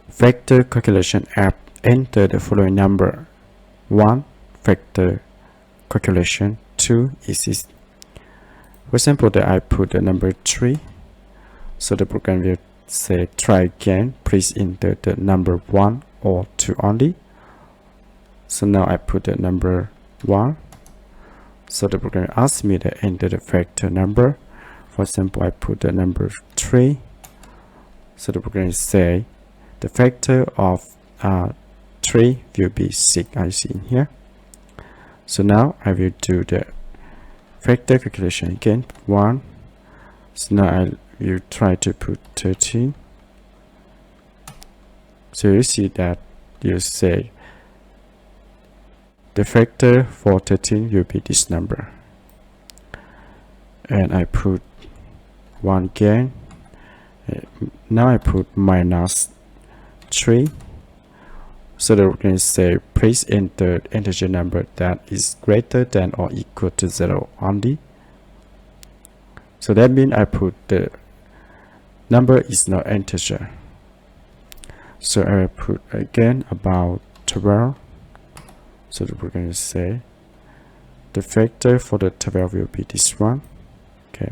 Factor calculation app, enter the following number. 1. Factor calculation. 2. Easy. For example, that I put the number 3. So the program will say try again, please enter the number 1 or 2 only. So now I put the number 1. So the program asks me to enter the factor number. For example, I put the number 3. So the program say the factor of 3 will be 6, I see in here. So now I will do the factor calculation again. 1. So now I will try to put 13. So you see that you say the factor for 13 will be this number. And I put 1 again. Now I put minus 3. So the program say please enter integer number that is greater than or equal to 0 only. So that means I put the number is not integer. So I will put again about 12. So the program will say the factor for the 12 will be this one. Okay.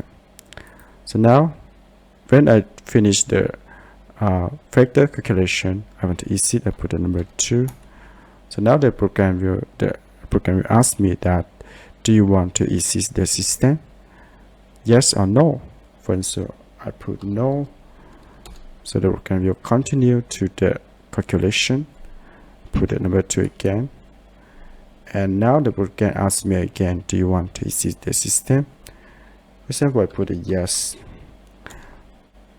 So now when I finish the factor calculation, I want to exit. I put the number 2. So now the program will ask me that do you want to exit the system? Yes or no. For instance, I put no. So the program will continue to the calculation. Put the number 2 again. And now the program asks me again, do you want to exit the system? For example, I put a yes.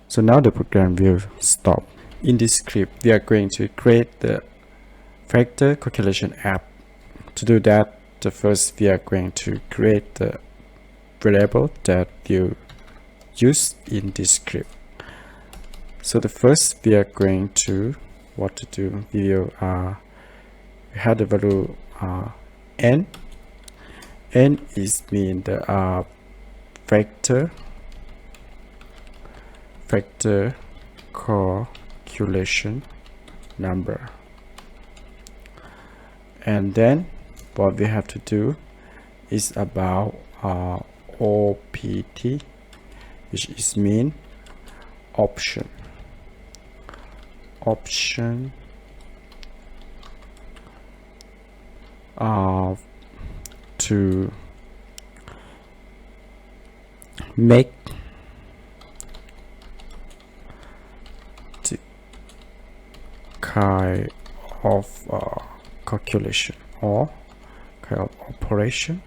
So now the program will stop. In this script, we are going to create the factor calculation app. To do that, the first we are going to create the variable that you use in this script. So the first we are going to we will have the value n. N is mean the factor calculation number. And then what we have to do is about OPT, which is mean option to make the kind of calculation or kind of operation.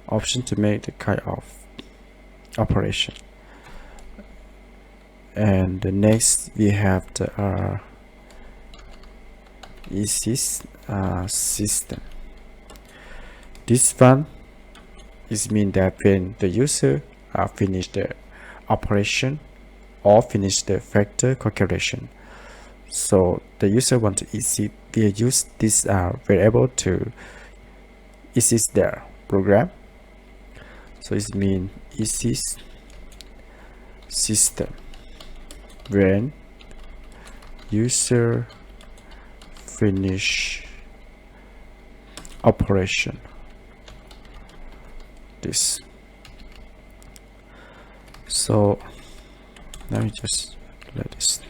Option to make the kind of operation. And the next we have the system. This one is mean that when the user finish the operation or finish the factor calculation, so the user want to exit, we use this variable to exit their program. So it means exit system when user finish operation. This. So let me just let this.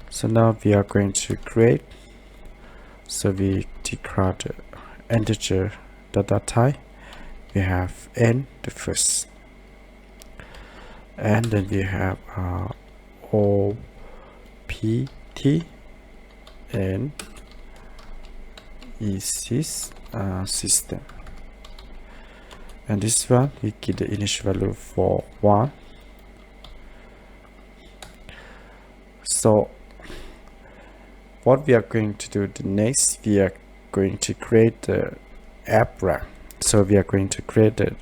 So now we are going to create. So we declare the integer data type. We have n, the first, and then we have OPT and exit system. And this one we give the initial value for 1. So what we are going to do the next, we are going to create the app wrap. So we are going to create the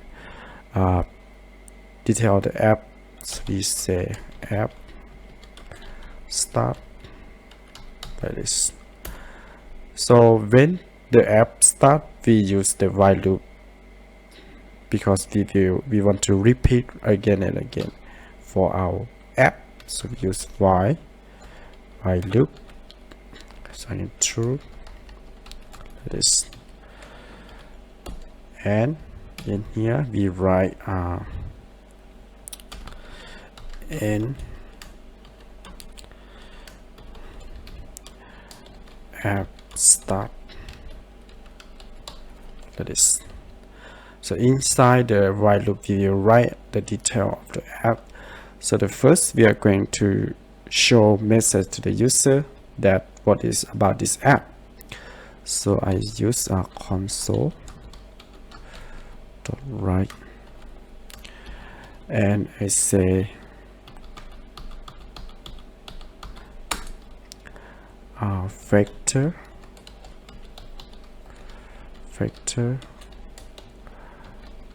detail of the app. So we say app start like this. So when the app start, we use the while loop because we want to repeat again and again for our app. So we use while loop, sign true, this, and in here we write in app start, that is. So inside the while loop we will write the detail of the app. So the first we are going to show message to the user that what is about this app. So I use a console dot write, and I say factor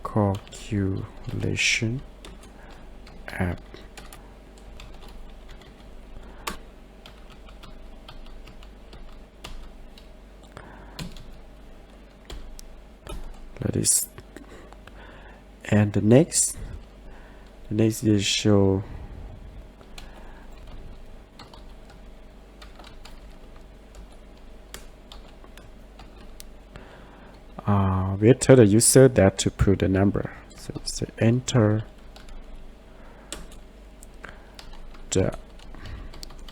calculation app. That is, and the next is show we tell the user that to put the number. So say enter the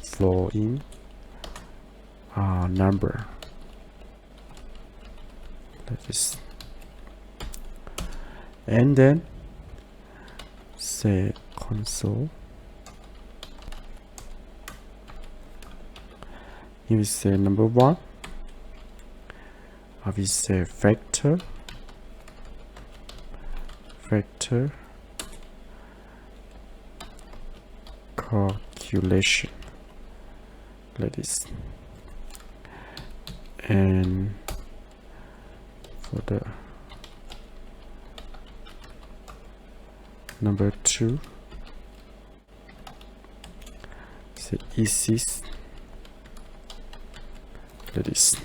following number. That is, and then say console. Here we say number 1. We say factor calculation, like this. And for the number 2, say is like this.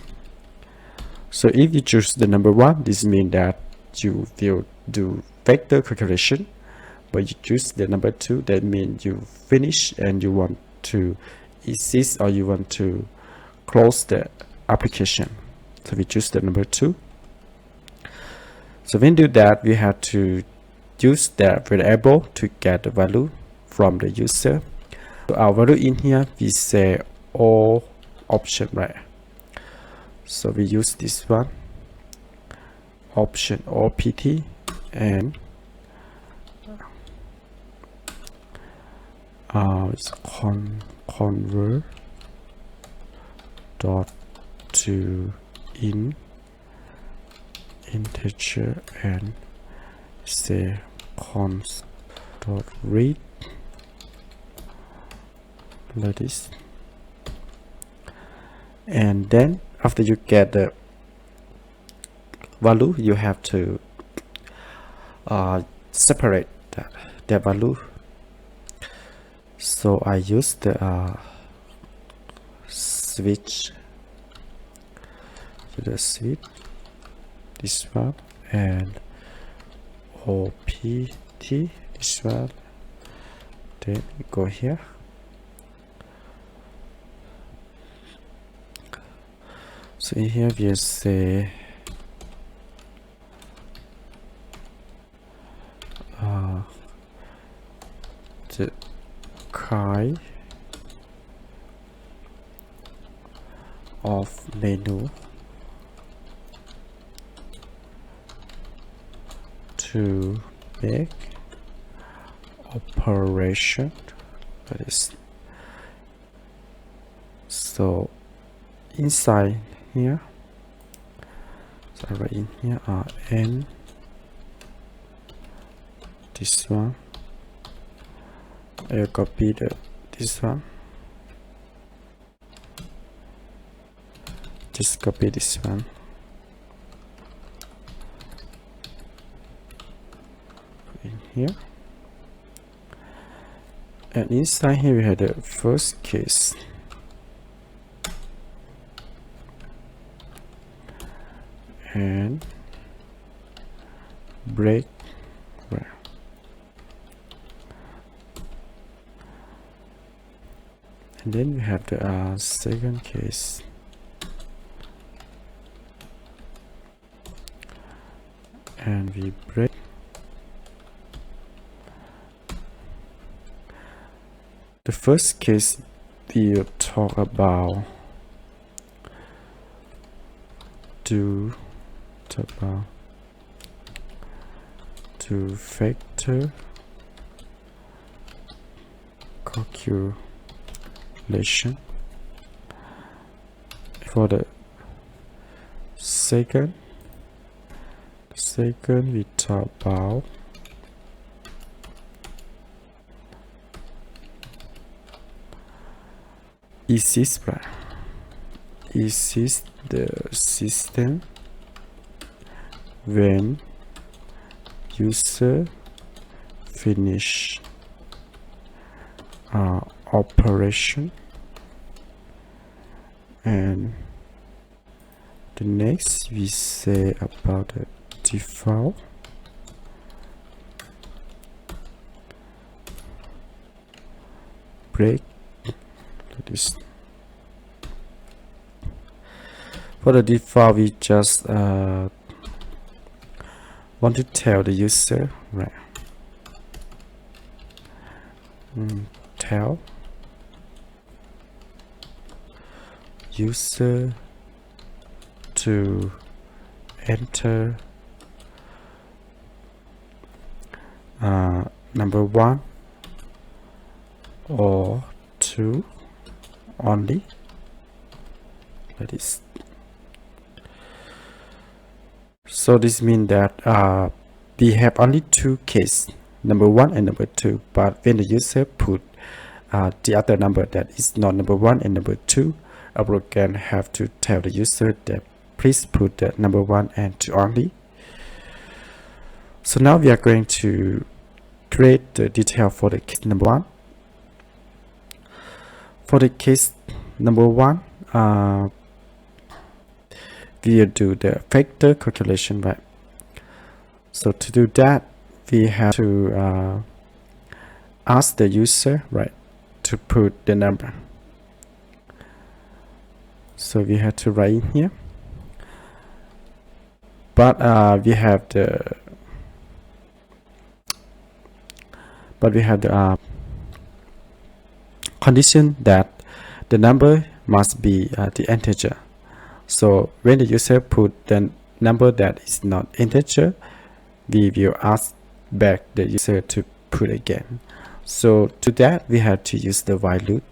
So if you choose the number 1, this means that you will do vector calculation. But you choose the number 2, that means you finish and you want to exist or you want to close the application. So we choose the number 2. So when we do that, we have to use that variable to get the value from the user. So our value in here, we say all option, right? So we use this one, option OPT, and it's convert dot to integer, and say cons dot read, like this. And then after you get the value, you have to separate the value. So I use the switch to the switch, this one, and OPT, this one. Then go here. So in here we say the kind of menu to make operation, that is. So inside here, so right in here n, this one, I copy this one, just copy this one, in here, and inside here we have the first case. And break And then we have the second case. And we break. The first case we'll talk about two factor calculation. For the second we talk about exist the system when user finish operation. And the next we say about the default break. This for the default we just want to tell the user, right? Tell user to enter number 1 or 2 only, that is. So this means that we have only 2 cases, number 1 and number 2, but when the user put the other number that is not number 1 and number 2, our program have to tell the user that please put the number 1 and 2 only. So now we are going to create the detail for the case number 1. For the case number 1, we'll do the factor calculation, right? So to do that, we have to ask the user, right, to put the number. So we have to write in here, but we have the condition that the number must be the integer. So when the user put the number that is not integer, we will ask back the user to put again. So to that we have to use the while loop.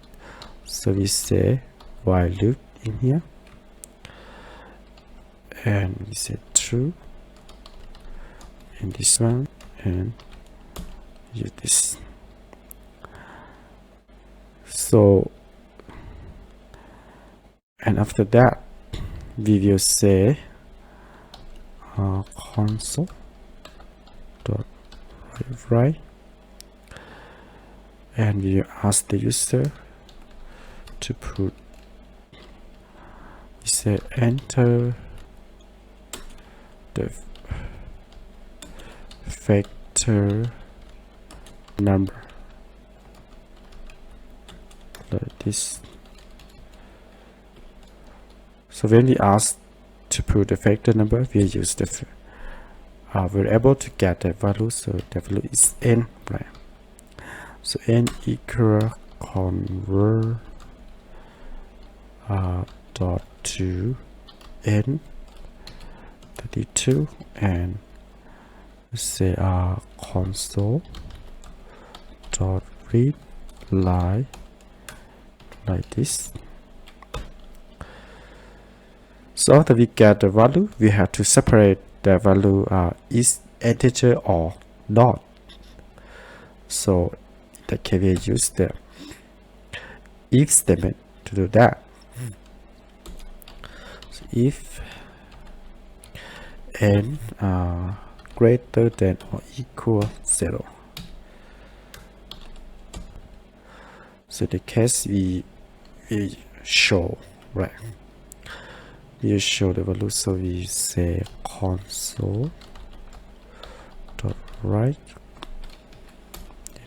So we say while loop in here, and we say true in this one, and use this. So, and after that we will say console dot write, and we ask the user to put, we say enter the factor number, like this. So when we ask to put the factor number, we use the variable to get the value. So the value is n, right? So n equal convert dot to n 32, and say console dot read line like this. So after we get the value, we have to separate the value is integer or not. So in that case we use the if statement to do that. So if n greater than or equal 0. So the case we show, right? We show the value, so we say console dot write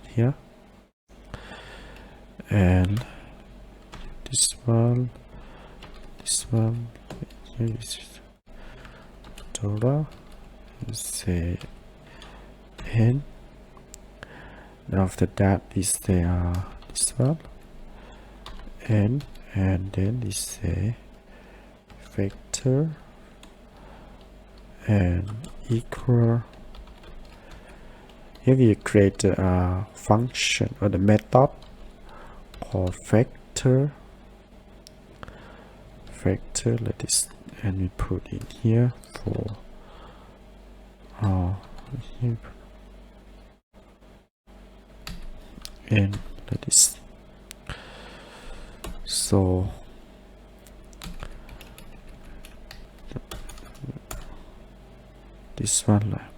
here, and this one, here is dollar, say n. After that is the this one n, and then is a vector and equal. Here we create a function or the method called factor like this, and we put in here for here, and like this. So this one like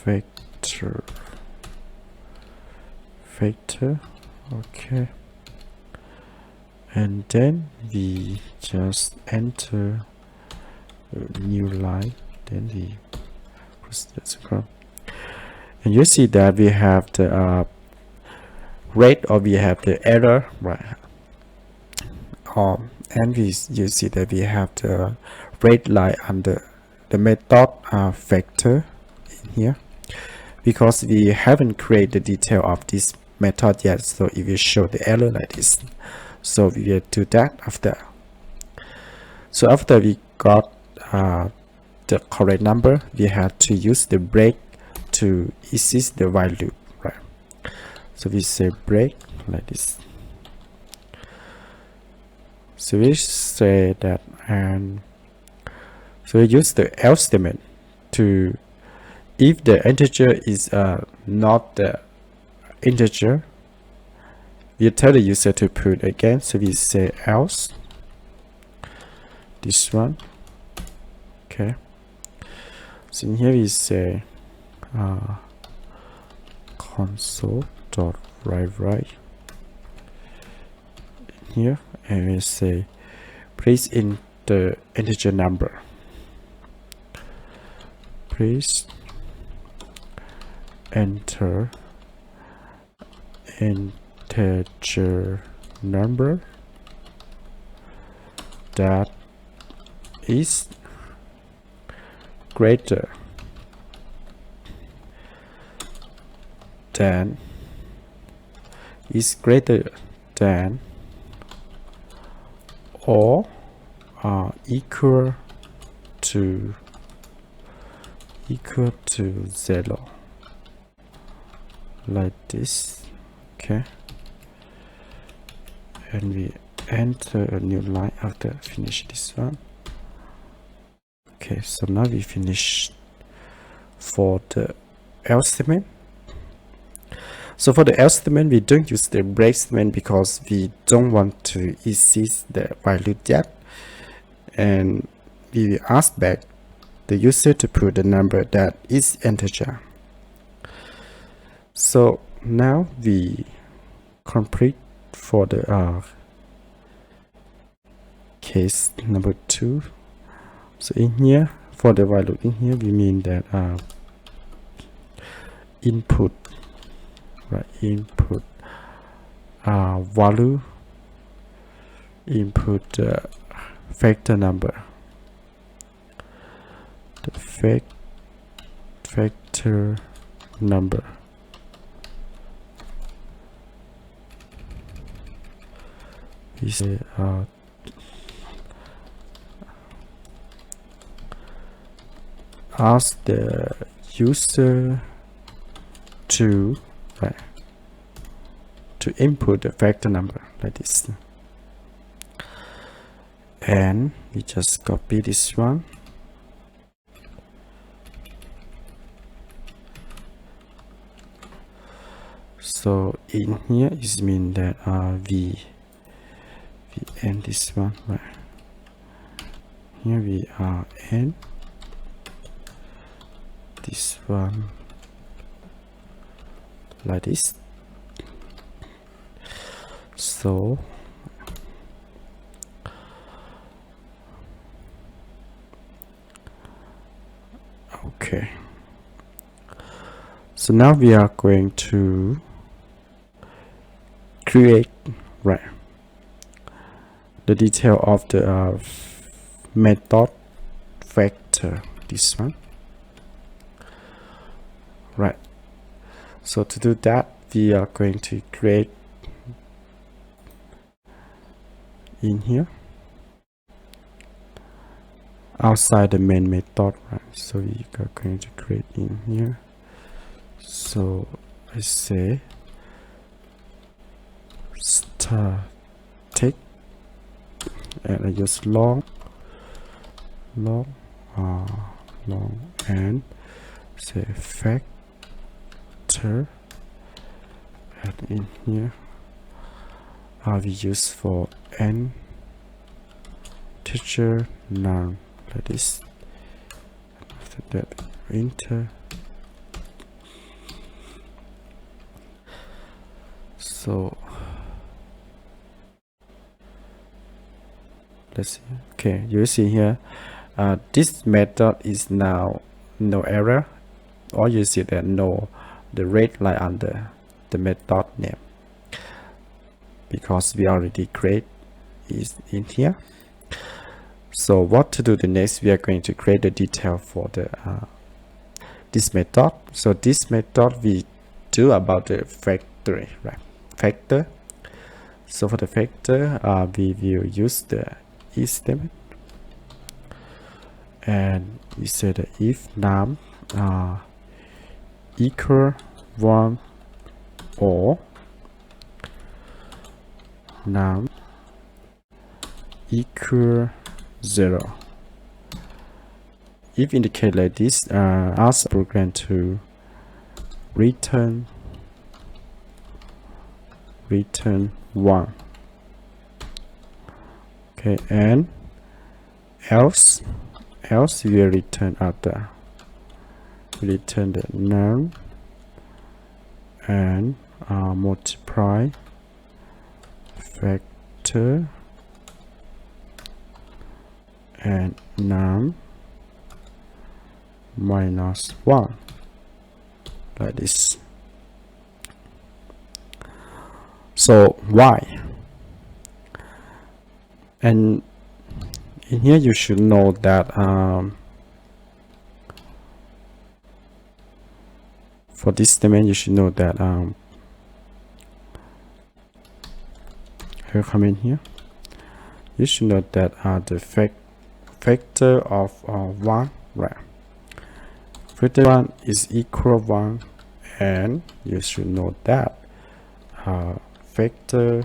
factor, okay, and then we just enter a new line, then we press this across, and you see that we have the rate, or we have the error, right? And you see that we have the red line under the method factor in here, because we haven't created the detail of this method yet, so it will show the error like this. So we will do that after. So after we got the correct number, we have to use the break to exit the while loop, right? So we say break like this. So we say that, and so we use the else statement to, if the integer is not the integer, we tell the user to put again. So we say else this one, okay. So in here we say console.write here, and we say please in the integer number, please enter integer number that is greater than or equal to 0, like this, okay. And we enter a new line after finish this one, okay. So now we finish for the else statement. So for the else statement, we don't use the break statement because we don't want to exit the while loop yet, and we will ask back the user to put the number that is integer. So now we complete for the case number 2. So in here, for the while loop in here, we mean that input, right? Input value, input factor number, the factor number, we say ask the user to input the factor number like this, and we just copy this one, so in here is mean that we end this one, right? Here we end this one like this. So okay, so now we are going to create right? The detail of the method factor, this one, right? So to do that, we are going to create in here outside the main method, right? So we are going to create in here. So I say static, and I use long and say factor, and in here we use for n integer none, like this. After that, enter. So let's see. Okay, you see here, this method is now no error, or you see that no, the red line under the method name, because we already create is in here. So what to do the next? We are going to create the detail for the this method. So this method we do about the factory, right? Factor. So for the factor, we will use the if statement, and we say that if num equal 1 or num equal 0. If indicate like this, ask the program to return 1. Okay, and else we will return after, return the num and multiply factor and num minus 1, like this. So why? And in here you should know that for this statement you should know that here, come in here, you should know that the factor of 1, right? Factor 1 is equal 1, and you should know that factor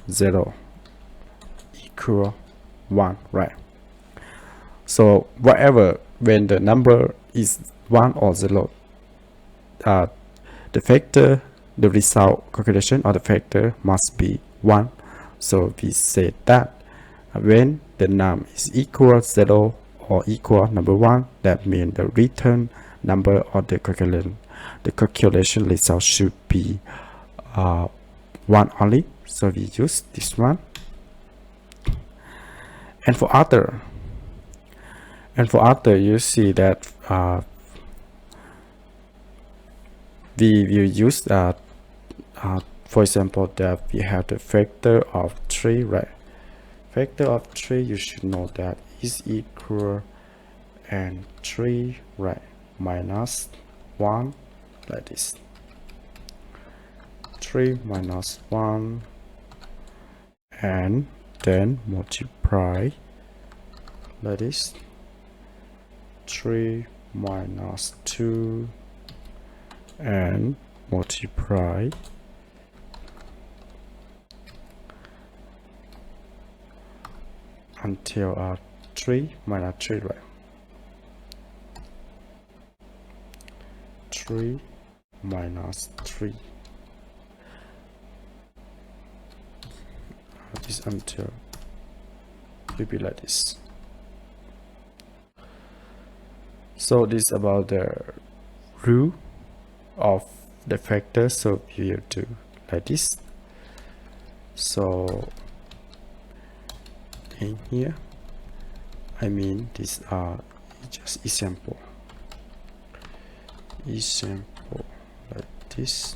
0 equal 1, right? So whatever, when the number is 1 or 0, the factor, the result calculation of the factor must be 1. So we say that when the num is equal 0 or equal number 1, that means the return number of the calculation result should be 1 only. So we use this one. And for other, you see that we will use for example, that we have the factor of 3, right? Factor of 3, you should know that is equal and 3, right, minus 1, like this. 3 minus 1, and then multiply, like this. 3 minus 2, and multiply until 3 minus 3, right? 3 minus 3. This until will be like this. So this is about the rule of the factor. So we will do like this. So in here, I mean, these are just example like this.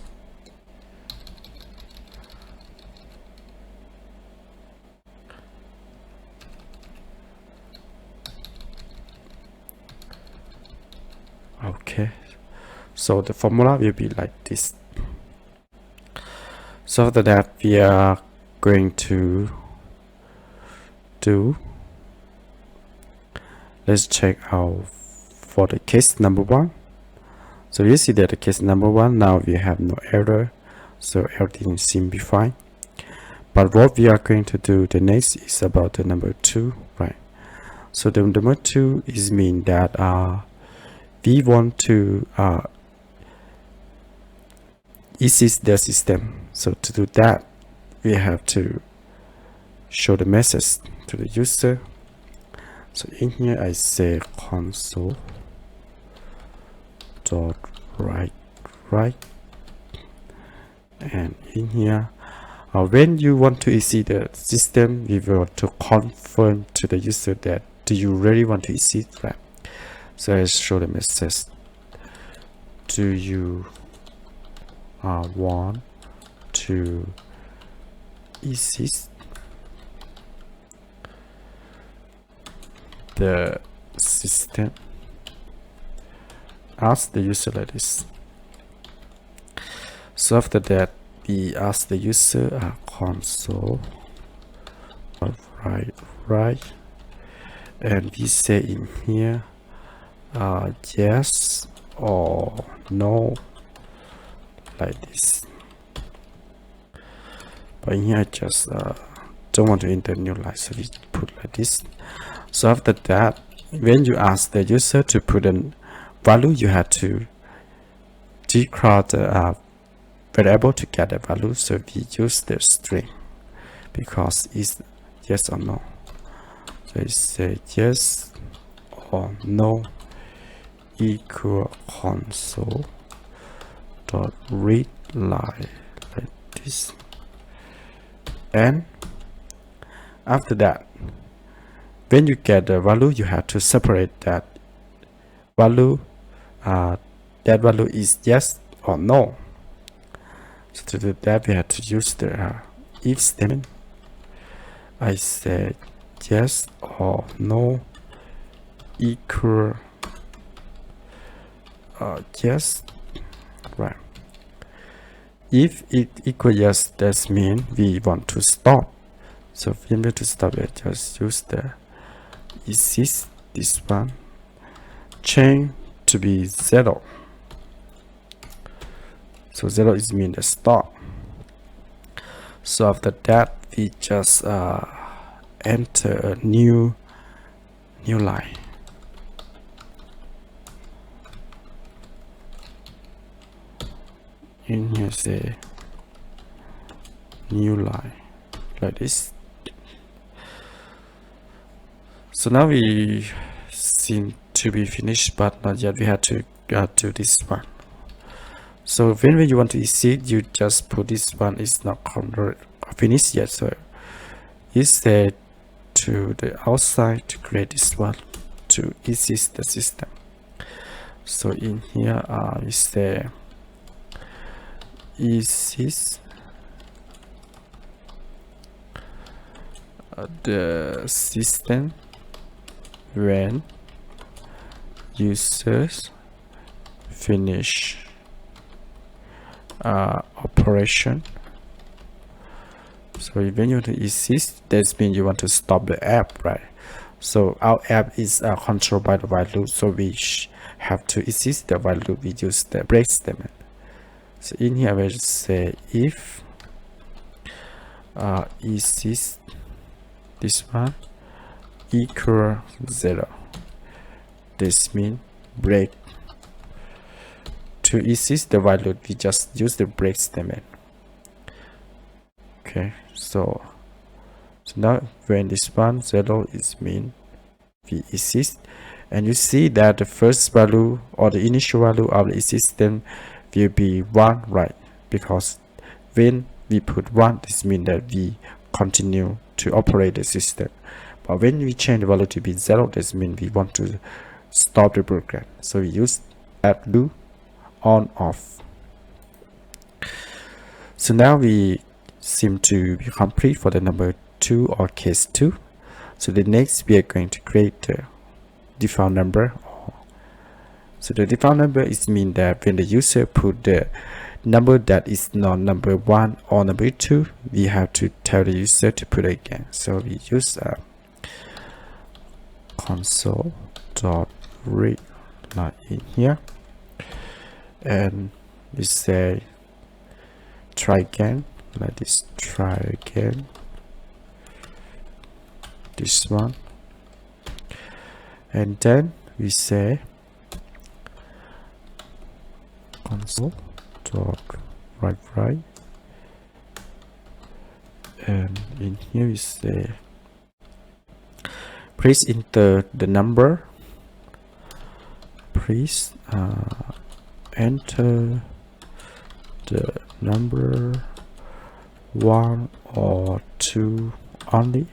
So the formula will be like this. So after that, we are going to do, let's check out for the case number 1. So you see that the case number 1, now we have no error, so everything seems to be fine. But what we are going to do the next is about the number 2, right? So the number 2 is mean that we want to exit the system. So to do that, we have to show the message to the user. So in here I say console dot write, and in here when you want to exit the system, we want to confirm to the user that do you really want to exit, right? So I show the message, do you want to exit the system? Ask the user like this. So after that, we ask the user console write, and we say in here yes or no, like this. But in here I just don't want to enter new line, so we put like this. So after that, when you ask the user to put a value, you have to declare the variable to get the value. So we use the string because it's yes or no. So it say yes or no equal console dot read line, like this. And after that, when you get the value, you have to separate that value. That value is yes or no. So to do that, we have to use the if statement. I said yes or no equal yes, right? If it equal yes, that means we want to stop. So if we want to stop it, just use the exit, this one, change to be 0. So 0 is mean the stop. So after that, we just enter a new line. In here say new line, like this. So now we seem to be finished, but not yet. We have to do this one. So when you want to exit, you just put this one is not finished yet. So it's there to the outside to create this one to exit the system. So in here is there exit the system when users finish operation. So when you want to exit, that means you want to stop the app, right? So our app is controlled by the while loop, so we have to exit the while loop. We use the break statement. So in here we just say if exit this one equal 0, this means break. To exit the while loop, we just use the break statement. Okay, so now when this one 0 is mean we exit, and you see that the first value or the initial value of the system will be 1, right? Because when we put 1, this means that we continue to operate the system. But when we change the value to be 0, this means we want to stop the program. So we use that loop on off. So now we seem to be complete for the number 2 or case 2. So the next we are going to create the default number or So the default number is mean that when the user put the number that is not number 1 or number 2, we have to tell the user to put it again. So we use console.read like in here, and we say try again, like this, try again, this one, and then we say console.write, and in here we say please enter the number, please enter the number 1 or 2 only,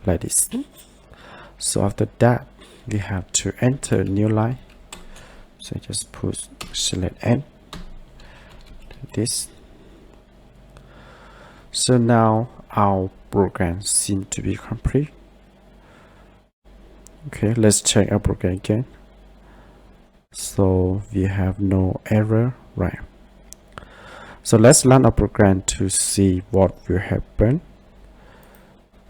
like this. So after that we have to enter new line, so just put select n, this. So now our program seems to be complete. Okay, let's check our program again. So we have no error, right? So let's run our program to see what will happen.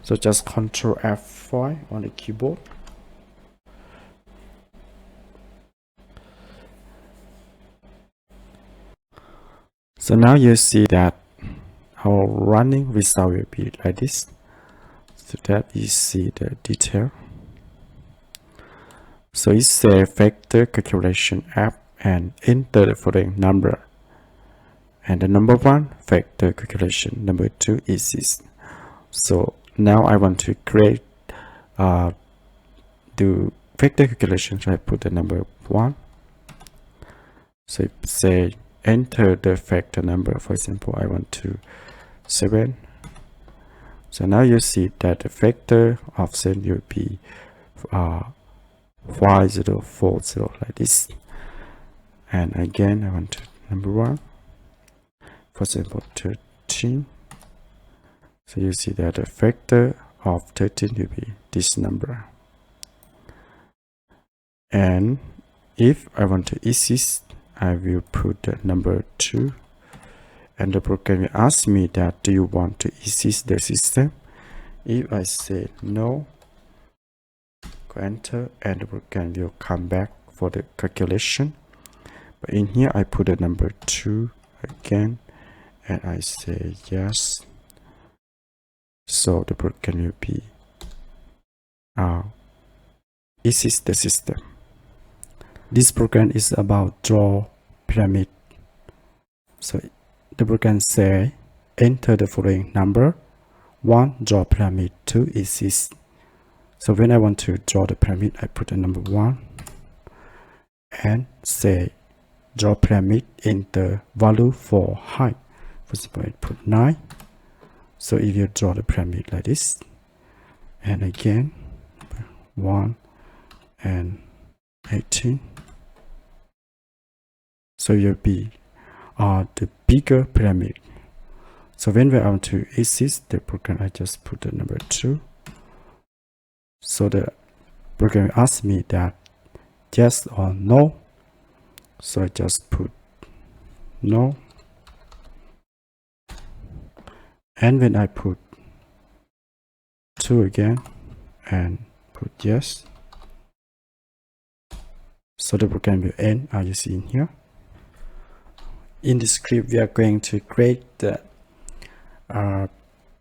So just Ctrl F5 on the keyboard. So now you see that our running result will be like this. So that you see the detail. So it's a factor calculation app and enter the following number. And the number 1 factor calculation, number 2 is this. So now I want to create do factor calculation, so I put the number 1. So say enter the factor number, for example I want to 7. So now you see that the factor of 7 will be 5040, like this. And again I want to number 1, for example 13. So you see that the factor of 13 will be this number. And if I want to exist, I will put the number 2, and the program will ask me that do you want to exist the system. If I say no, go enter, and the program will come back for the calculation. But in here I put the number 2 again, and I say yes. So the program will be exist the system. This program is about draw pyramid. So the program say enter the following number: 1 draw pyramid, 2 exist. So when I want to draw the pyramid, I put the number 1 and say draw pyramid, enter value for height. For example, I put 9. So if you draw the pyramid like this, and again 1 and 18, so you'll be the bigger pyramid. So when we want to exist the program, I just put the number 2. So the program asks me that yes or no. So I just put no. And when I put 2 again and put yes, so the program will end, as you see in here. In the script, we are going to create the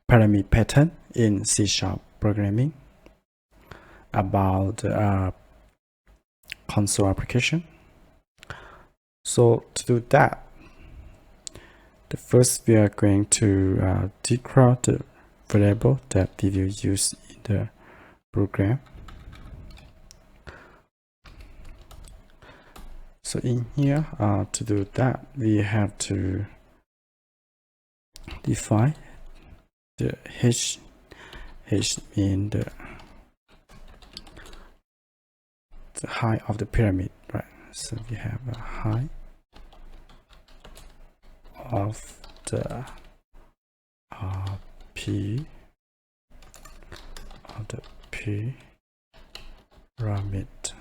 pyramid pattern in C# programming about console application. So to do that, the first we are going to declare the variable that we will use in the program. So in here, to do that, we have to define the h means the height of the pyramid, right? So we have a height of the p Ramit.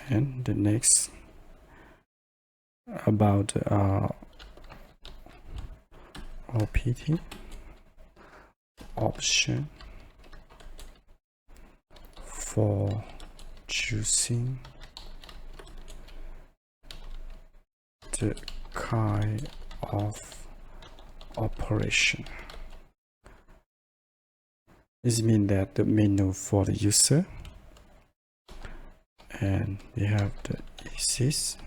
And the next about OPT option for choosing the kind of operation. This means that the menu for the user, and we have the exist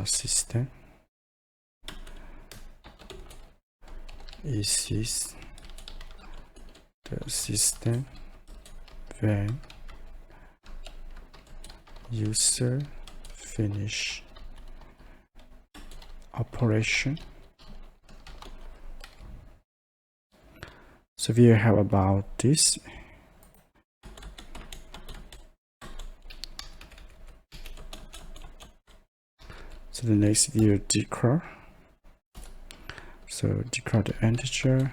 system, exist the system when user finish operation. So we have about this. So the next view declare. So declare the integer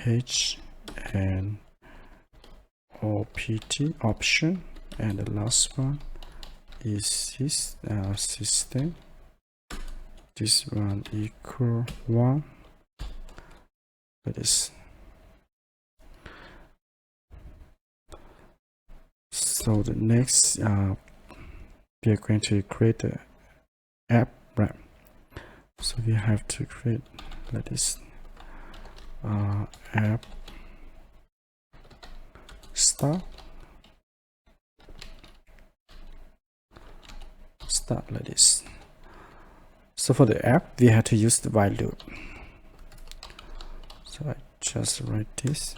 h and opt option, and the last one is this system. This one equal 1. That is. So the next we are going to create the app, right? So we have to create like this app start like this. So for the app we have to use the while loop. So I just write this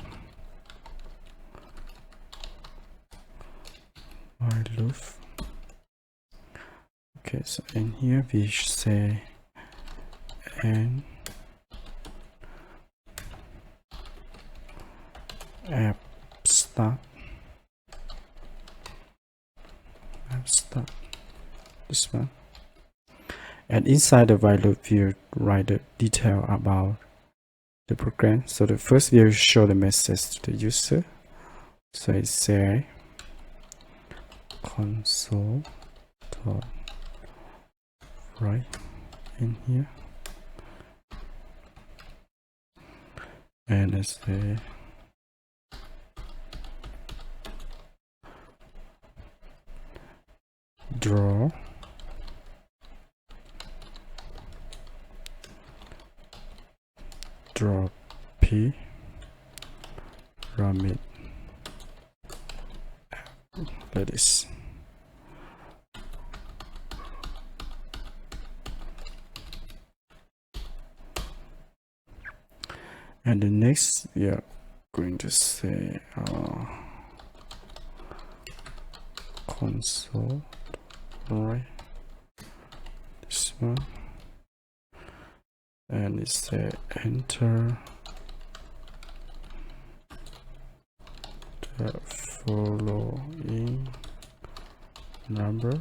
while loop. Okay, so in here we say and app start this one, and inside the while loop we write the detail about the program. So the first we will show the message to the user. So I say console dot write in here, and I say draw pyramid like this. And the next we are going to say console right this one, and it say enter the following number,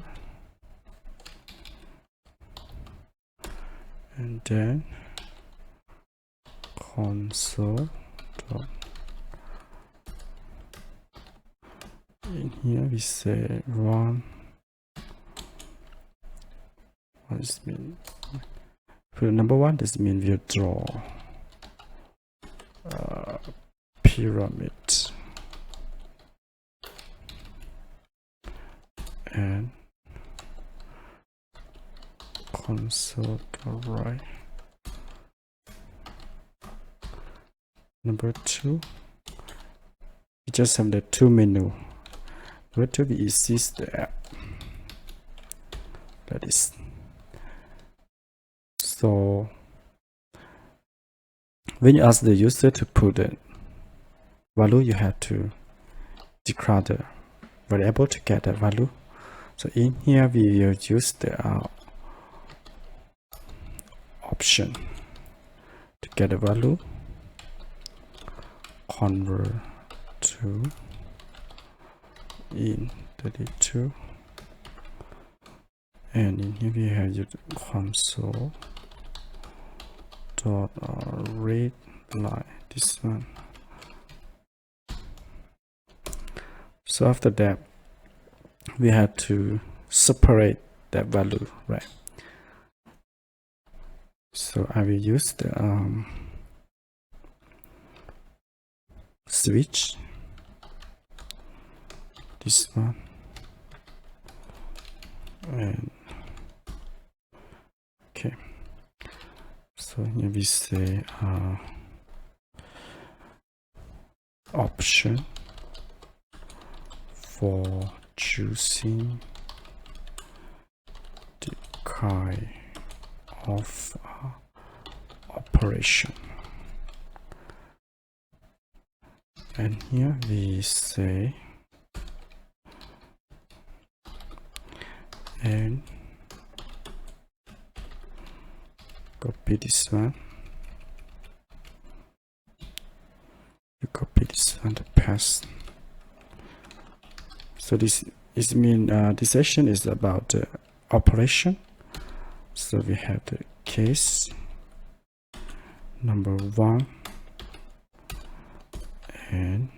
and then console dot in here we say run. What does this mean? For number one, this means we draw pyramid, and console dot write. Number two, we just have the two menu. Number two, we exist the app like this. So when you ask the user to put the value, you have to declare the variable to get the value. So in here we will use the option to get the value, convert to in 32, and in here we have used console dot read line, this one, So after that, we have to separate that value, right? So I will use the switch, this one, and okay. So here we say option for choosing the kind of operation, and here we say and copy this one, you copy this one to paste. So this section is about the operation. So we have the case number 1 and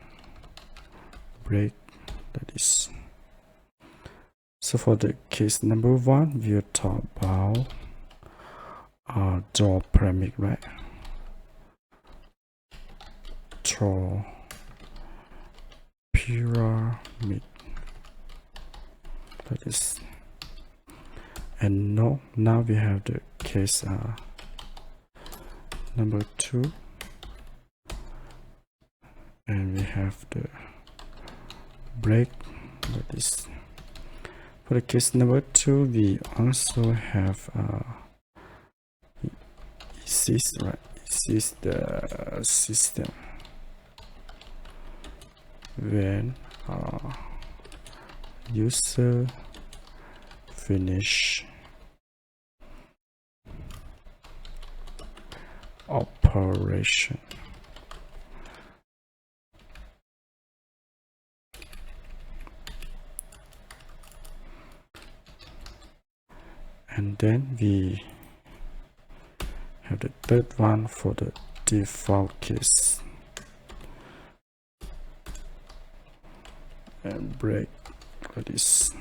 break, that is. So for the case number 1, we'll talk about draw pyramid, right? Draw pyramid, that is. And now we have the case number 2, and we have the break, that is. For the case number 2, we also have exist, right? Exist the system when user finish operation. And then we have the third one for the default case and break, like this.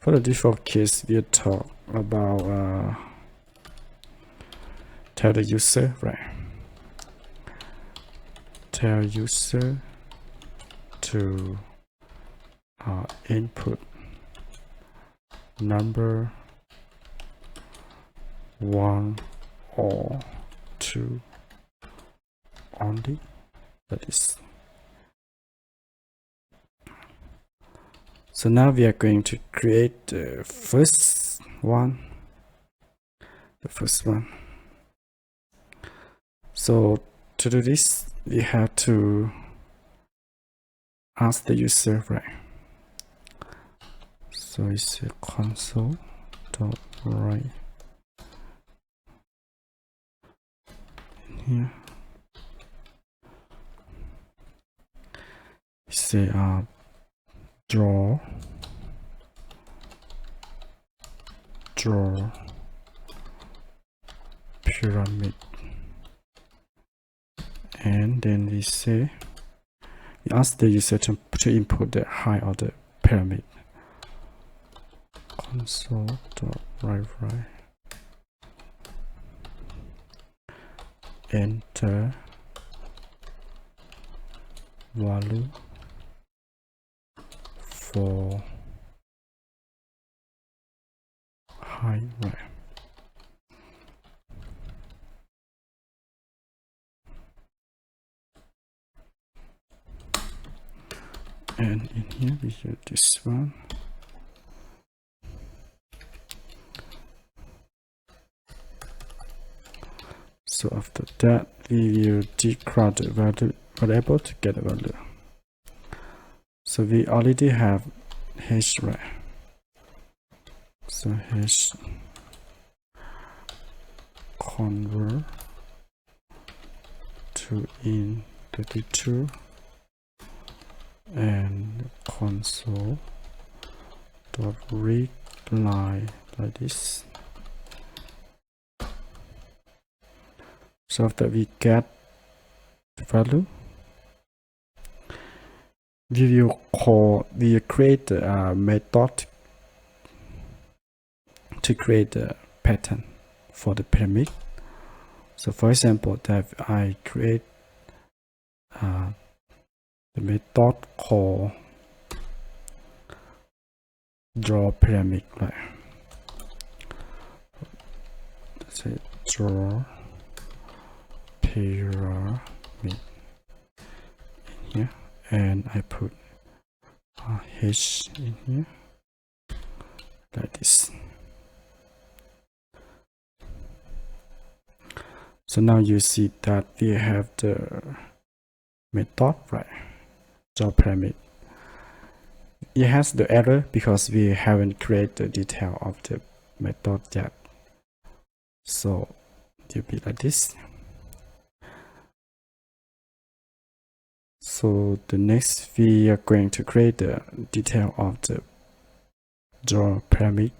For the default case, we'll talk about tell the user, right? Tell user to input number 1 or 2 only, that is. So now we are going to create the first one. So to do this, we have to ask the user, right? So it's a console.write in here. Say draw pyramid, and then we say we ask the user to input the height of the pyramid. Console.write, enter value for height, right? And in here we use this one. So after that, we will declare the value variable to get the value. So we already have hash, right? So hash convert to int32 and console dot read line, like this. So after we get the value, we will create a method to create a pattern for the pyramid. So for example, that I create the method called draw pyramid, right? Let's say draw pyramid in here, and I put H in here like this. So now you see that we have the method, right? Draw pyramid. It has the error because we haven't created the detail of the method yet. So it will be like this. So the next we are going to create the detail of the draw pyramid.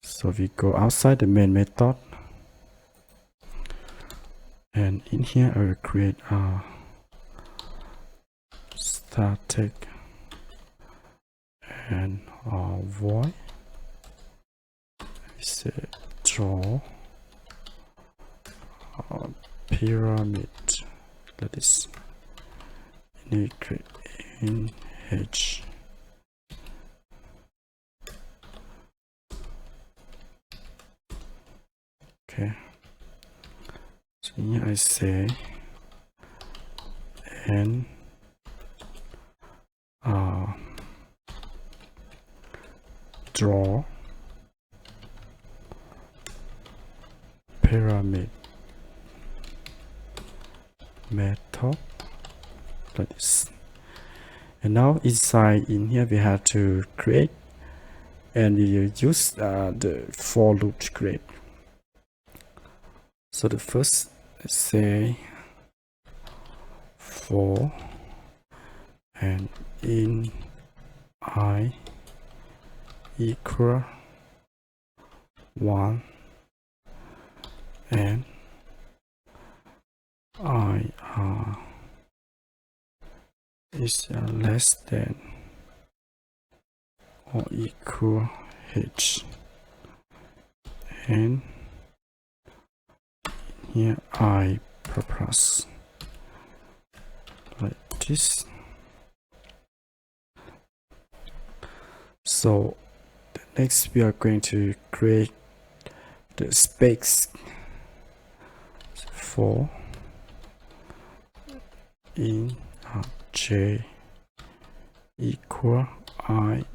So we go outside the main method, and in here I will create a static and void. We say draw pyramid like this. And we create in H. Okay. So here I say and draw pyramid method like this. And now inside in here we have to create, and we will use the for loop to create. So the first, let's say for and in I equal 1 and I is less than or equal H, and here I plus like this. So next we are going to create the space for in J equal I,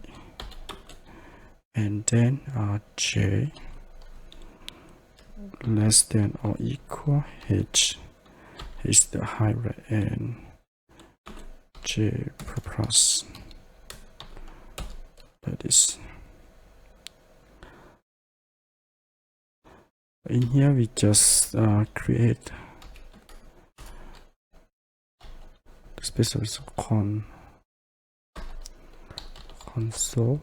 and then J less than or equal H is the height, right, and J plus like this. In here we just create the special console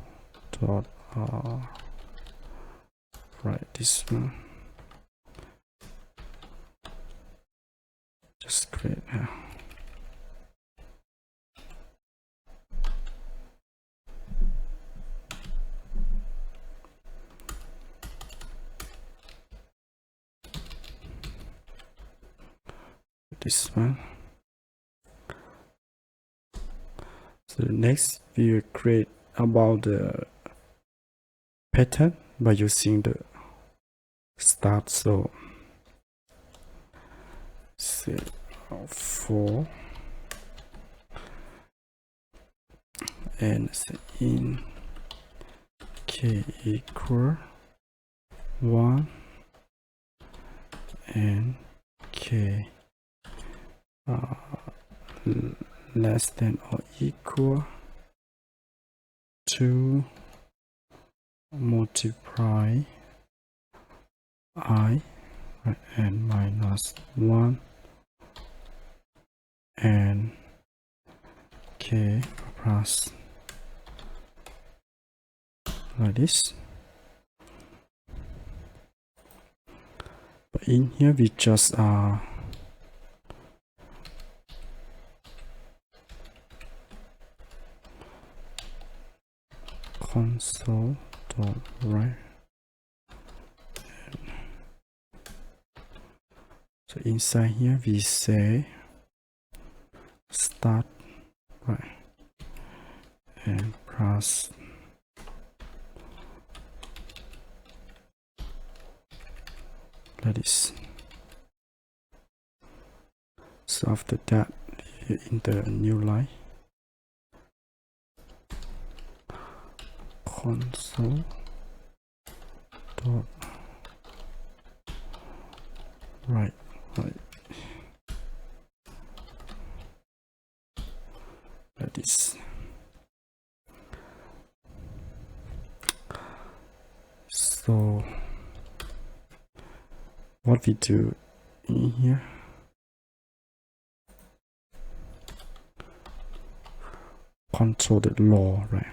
dot right, this one just create this one. So the next we will create about the pattern by using the start. So say for and say in K equal 1 and K less than or equal to multiply I, right, and minus 1 and K plus like this. But in here we just console dot write. So inside here we say start right and plus like this. So after that, in the new line, console dot write like this. So what we do in here, control the law, right?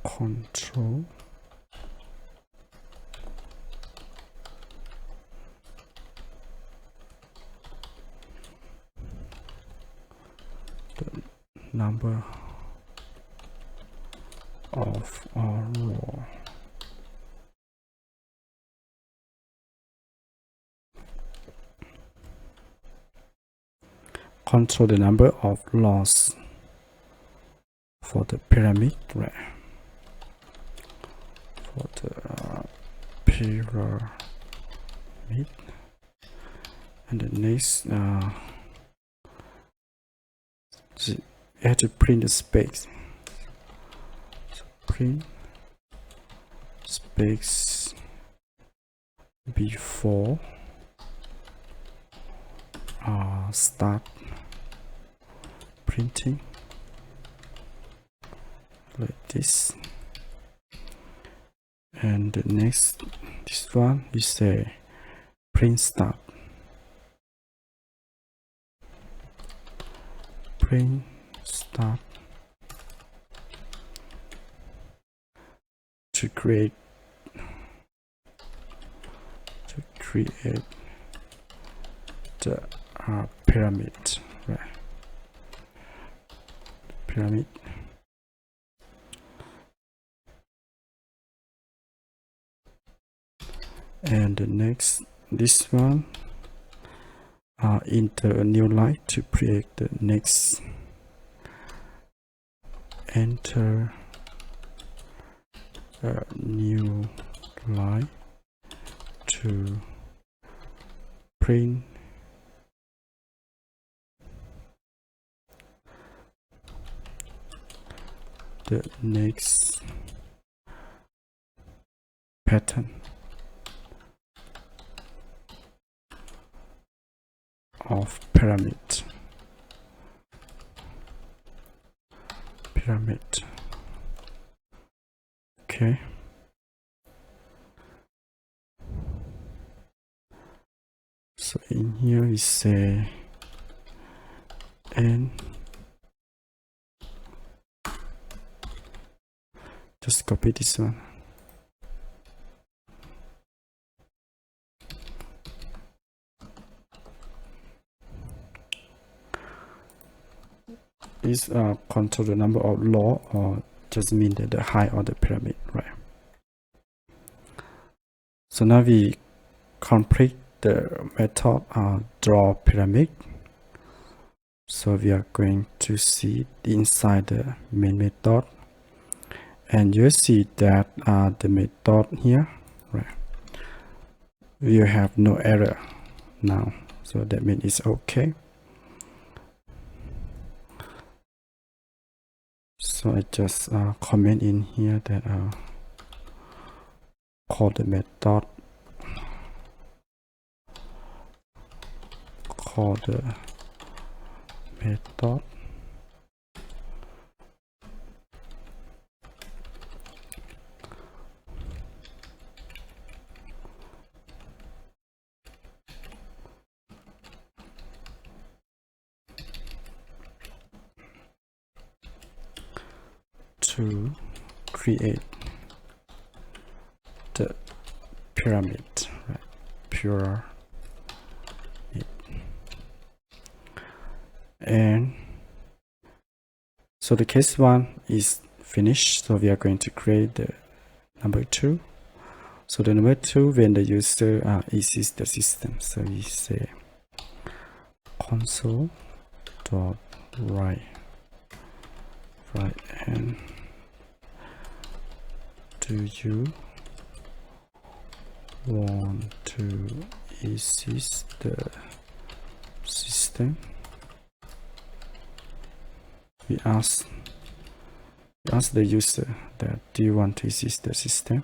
Control the number of our law. Control the number of laws for the pyramid, right? For the pyramid, and the next, you have to print the space. So print space before start printing like this. And the next, this one we say print start. Print start to create the pyramid, right? Pyramid. And the next, this one, enter a new line to create the next. Enter a new line to print the next pattern of pyramid. Okay. So in here we say and just copy this one. Is control the number of law, or just mean that the height of the pyramid, right? So now we complete the method draw pyramid. So we are going to see inside the main method, and you see that the method here, right, we have no error now, so that means it's okay. So I just comment in here that call the method, to create the pyramid, right? Pyramid. And So the case 1 is finished, so we are going to create the number 2. So the number 2, when the user exits the system, so we say console dot write and do you want to exit the system? We ask the user that do you want to exit the system,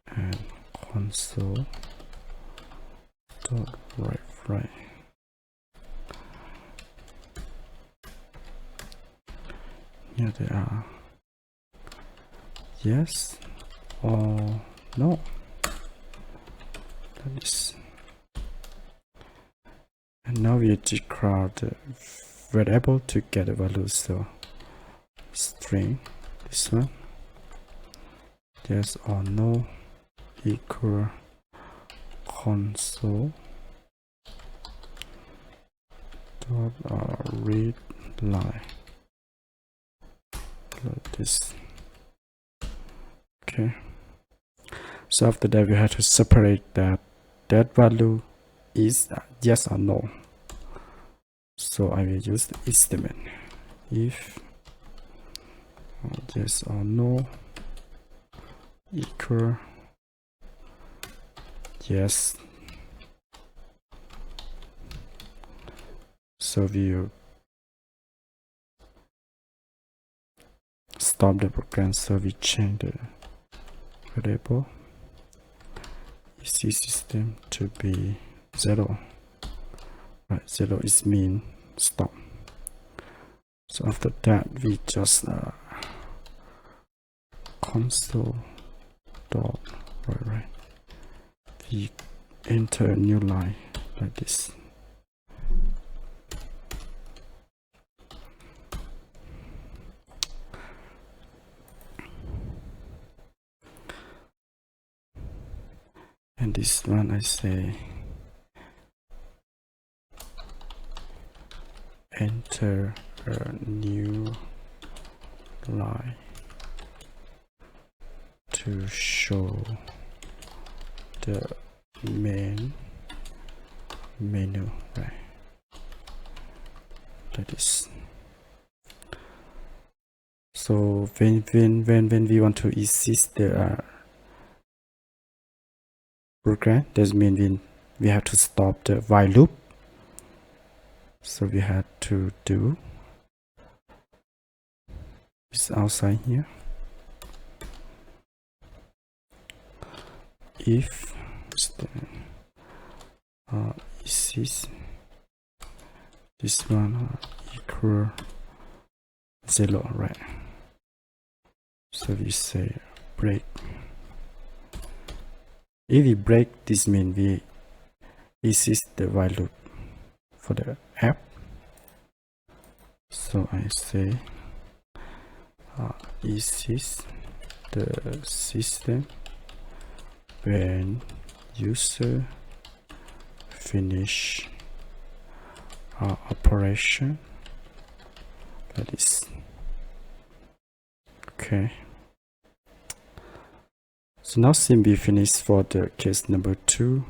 and console dot write. Here they are. Yes or no. That is. And now we declare the variable to get a value. So string, this one, yes or no equal console dot read line, like this. Okay, so after that we have to separate that value is yes or no. So I will use the if statement. If yes or no equal yes, so we will stop the program. So we change the variable EC system to be 0. Right, 0 is mean stop. So after that we just console dot write. We enter a new line like this. And this one I say enter a new line to show the main menu, right? That is. So when we want to exit the program, that means we have to stop the while loop. So we have to do this outside here. If exit this one equal 0, right? So we say break. If we break, this means we exit the while loop for the app. So I say exit the system when user finish operation, like this. Okay, so now since we finished for the case number 2,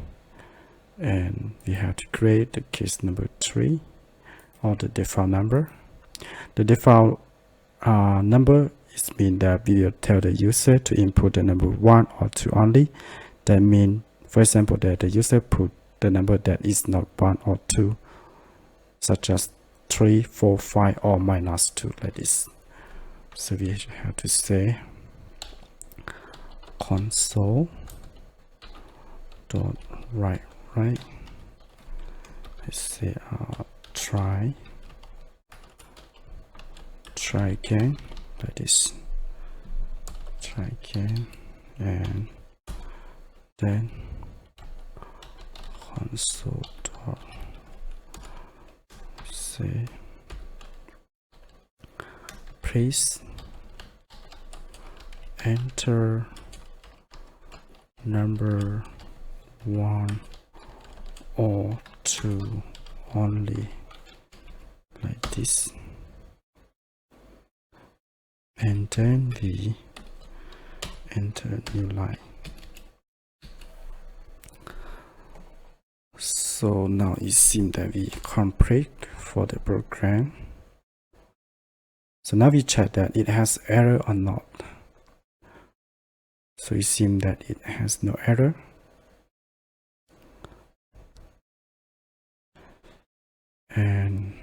and we have to create the case number 3, or the default number. The default number is mean that we will tell the user to input the number 1 or 2 only. That means, for example, that the user put the number that is not 1 or 2, such as 3, 4, 5 or -2, like this. So we have to say console dot write. Let's say try again, like this. Try again, and then console dot say please enter number 1 or 2 only, like this. and then we enter new line. So now it seems that we complete for the program. So now we check that it has error or not. So it seems that it has no error. And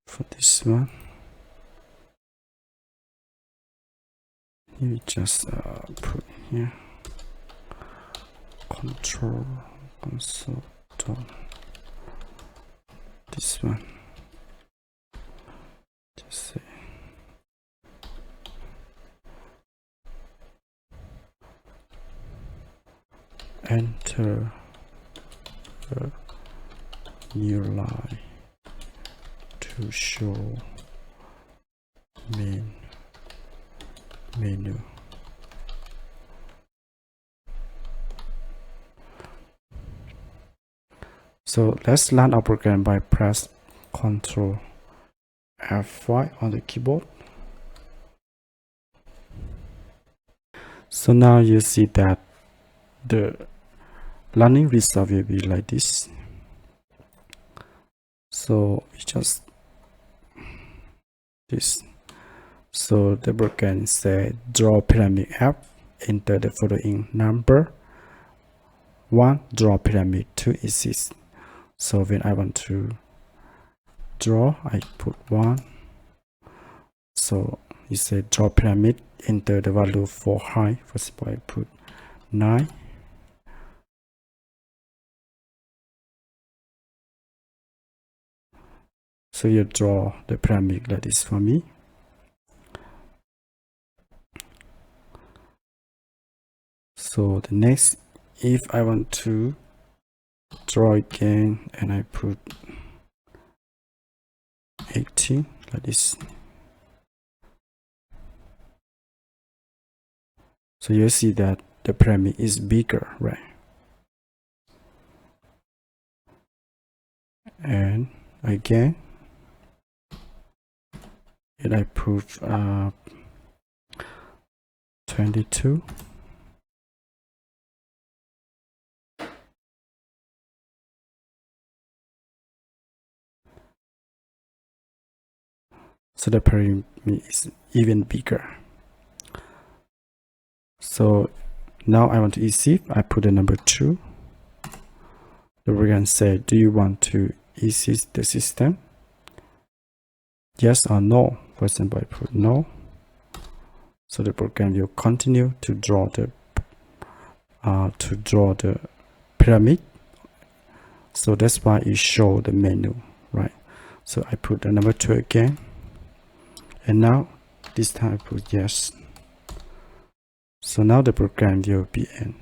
for this one, you just put here control console dot this one, just say enter a new line to show main menu. So let's run our program by press Ctrl F5 on the keyboard. So now you see that the running result will be like this. So we just this. So the program say draw pyramid F, enter the following number. 1 draw pyramid, 2 exists. So when I want to draw, I put 1. So it said draw pyramid, enter the value for height. For example, I put 9. So you draw the pyramid like this for me. So the next, if I want to draw again, and I put 18 like this. So you see that the pyramid is bigger, right? And again, and I put 22. So the pyramid is even bigger. So now I want to exit. I put the number 2. The program say, do you want to exit the system? Yes or no? For example, I put no. So the program will continue to draw the pyramid. So that's why it show the menu, right? So I put the number 2 again. And now this time I put yes. So now the program will be end.